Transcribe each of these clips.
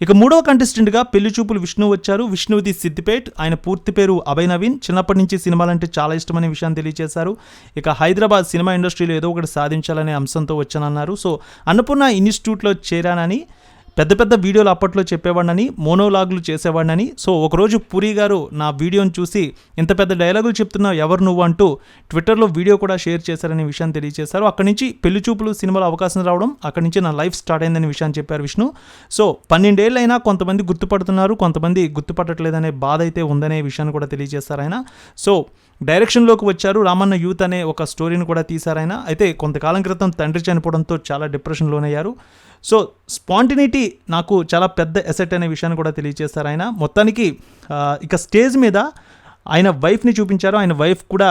ఇక మూడవ కంటెస్టెంట్గా పెళ్లి చూపులు విష్ణు వచ్చారు. విష్ణుది సిద్దిపేట్. ఆయన పూర్తి పేరు అభయ్ నవీన్. చిన్నప్పటి నుంచి సినిమాలంటే చాలా ఇష్టమనే విషయాన్ని తెలియజేశారు. ఇక హైదరాబాద్ సినిమా ఇండస్ట్రీలో ఏదో ఒకటి సాధించాలనే అంశంతో వచ్చానన్నారు. సో అన్నపూర్ణ ఇన్స్టిట్యూట్లో చేరానని, పెద్ద పెద్ద వీడియోలు అప్పట్లో చెప్పేవాడినని, మోనోలాగులు చేసేవాడినని. సో ఒకరోజు పూరి గారు నా వీడియోని చూసి ఇంత పెద్ద డైలాగులు చెప్తున్నావు ఎవరు నువ్వు అంటూ ట్విట్టర్లో వీడియో కూడా షేర్ చేశారనే విషయాన్ని తెలియజేశారు. అక్కడి నుంచి పెళ్లి చూపులు సినిమాలో అవకాశం రావడం, అక్కడి నుంచి నా లైఫ్ స్టార్ట్ అయిందనే విషయాన్ని చెప్పారు విష్ణు. సో 12 ఏళ్ళైనా కొంతమంది గుర్తుపడుతున్నారు, కొంతమంది గుర్తుపట్టట్లేదనే బాధ అయితే ఉందనే విషయాన్ని కూడా తెలియజేశారు ఆయన. సో డైరెక్షన్లోకి వచ్చారు. రామన్న యూత్ అనే ఒక స్టోరీని కూడా తీశారు ఆయన. అయితే కొంతకాలం క్రితం తండ్రి చనిపోవడంతో చాలా డిప్రెషన్ లోనయ్యారు. సో స్పాంటినిటీ నాకు చాలా పెద్ద ఎసెట్ అనే విషయాన్ని కూడా తెలియజేశారు ఆయన. మొత్తానికి ఇక స్టేజ్ మీద ఆయన వైఫ్ని చూపించారు. ఆయన వైఫ్ కూడా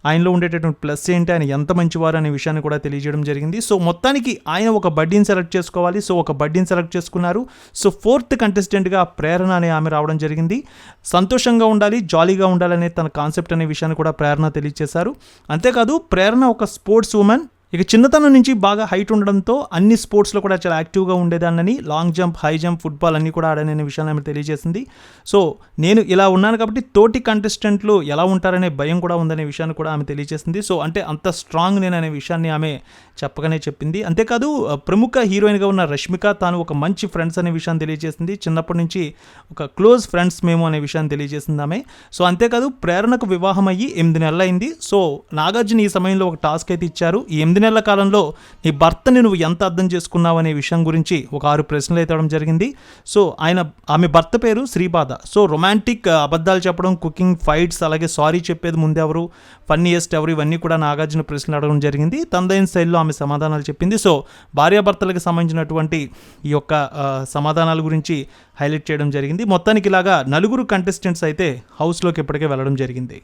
ఆయనలో ఉండేటటువంటి ప్లస్ ఏంటి, ఆయన ఎంత మంచివారు అనే విషయాన్ని కూడా తెలియజేయడం జరిగింది. సో మొత్తానికి ఆయన ఒక బడ్డీని సెలెక్ట్ చేసుకోవాలి. సో ఒక బడ్డీని సెలెక్ట్ చేసుకున్నారు. సో 4th కంటెస్టెంట్గా ప్రేరణ అనే ఆమె రావడం జరిగింది. సంతోషంగా ఉండాలి, జాలీగా ఉండాలనే తన కాన్సెప్ట్ అనే విషయాన్ని కూడా ప్రేరణ తెలియజేశారు. అంతేకాదు ప్రేరణ ఒక స్పోర్ట్స్ ఉమెన్. ఇక చిన్నతనం నుంచి బాగా హైట్ ఉండడంతో అన్ని స్పోర్ట్స్లో కూడా చాలా యాక్టివ్గా ఉండేదాన్నని, long jump, high jump, football అన్నీ కూడా ఆడననే విషయాన్ని ఆమె తెలియజేసింది. సో నేను ఇలా ఉన్నాను కాబట్టి తోటి కంటెస్టెంట్లు ఎలా ఉంటారనే భయం కూడా ఉందనే విషయాన్ని కూడా ఆమె తెలియజేసింది. సో అంటే అంత స్ట్రాంగ్ నేను అనే విషయాన్ని ఆమె చెప్పగానే చెప్పింది. అంతేకాదు ప్రముఖ హీరోయిన్గా ఉన్న రష్మిక తాను ఒక మంచి ఫ్రెండ్స్ అనే విషయాన్ని తెలియజేసింది. చిన్నప్పటి నుంచి ఒక క్లోజ్ ఫ్రెండ్స్ మేము అనే విషయాన్ని తెలియజేసింది ఆమె. సో అంతేకాదు ప్రేరణకు వివాహం అయ్యి 8 నెలలు అయింది. సో నాగార్జున ఈ సమయంలో ఒక టాస్క్ అయితే ఇచ్చారు. ఈ 8 నెలల కాలంలో నీ భర్తని నువ్వు ఎంత అర్థం చేసుకున్నావు అనే విషయం గురించి ఒక 6 ప్రశ్నలు అయితే ఇవ్వడం జరిగింది. సో ఆమె భర్త పేరు శ్రీపాద. సో రొమాంటిక్ అబద్ధాలు చెప్పడం, కుకింగ్, ఫైట్స్, అలాగే సారీ చెప్పేది ముందెవరు, ఫన్నీయెస్ట్ ఎవరు, ఇవన్నీ కూడా నాగార్జున ప్రశ్నలు అడగడం జరిగింది. తనదైన శైలిలో ఆమె సమాధానాలు చెప్పింది. సో భార్యాభర్తలకు సంబంధించినటువంటి ఈ యొక్క సమాధానాల గురించి హైలైట్ చేయడం జరిగింది. మొత్తానికి ఇలాగా 4 కంటెస్టెంట్స్ అయితే హౌస్లోకి ఇప్పటికే వెళ్ళడం జరిగింది.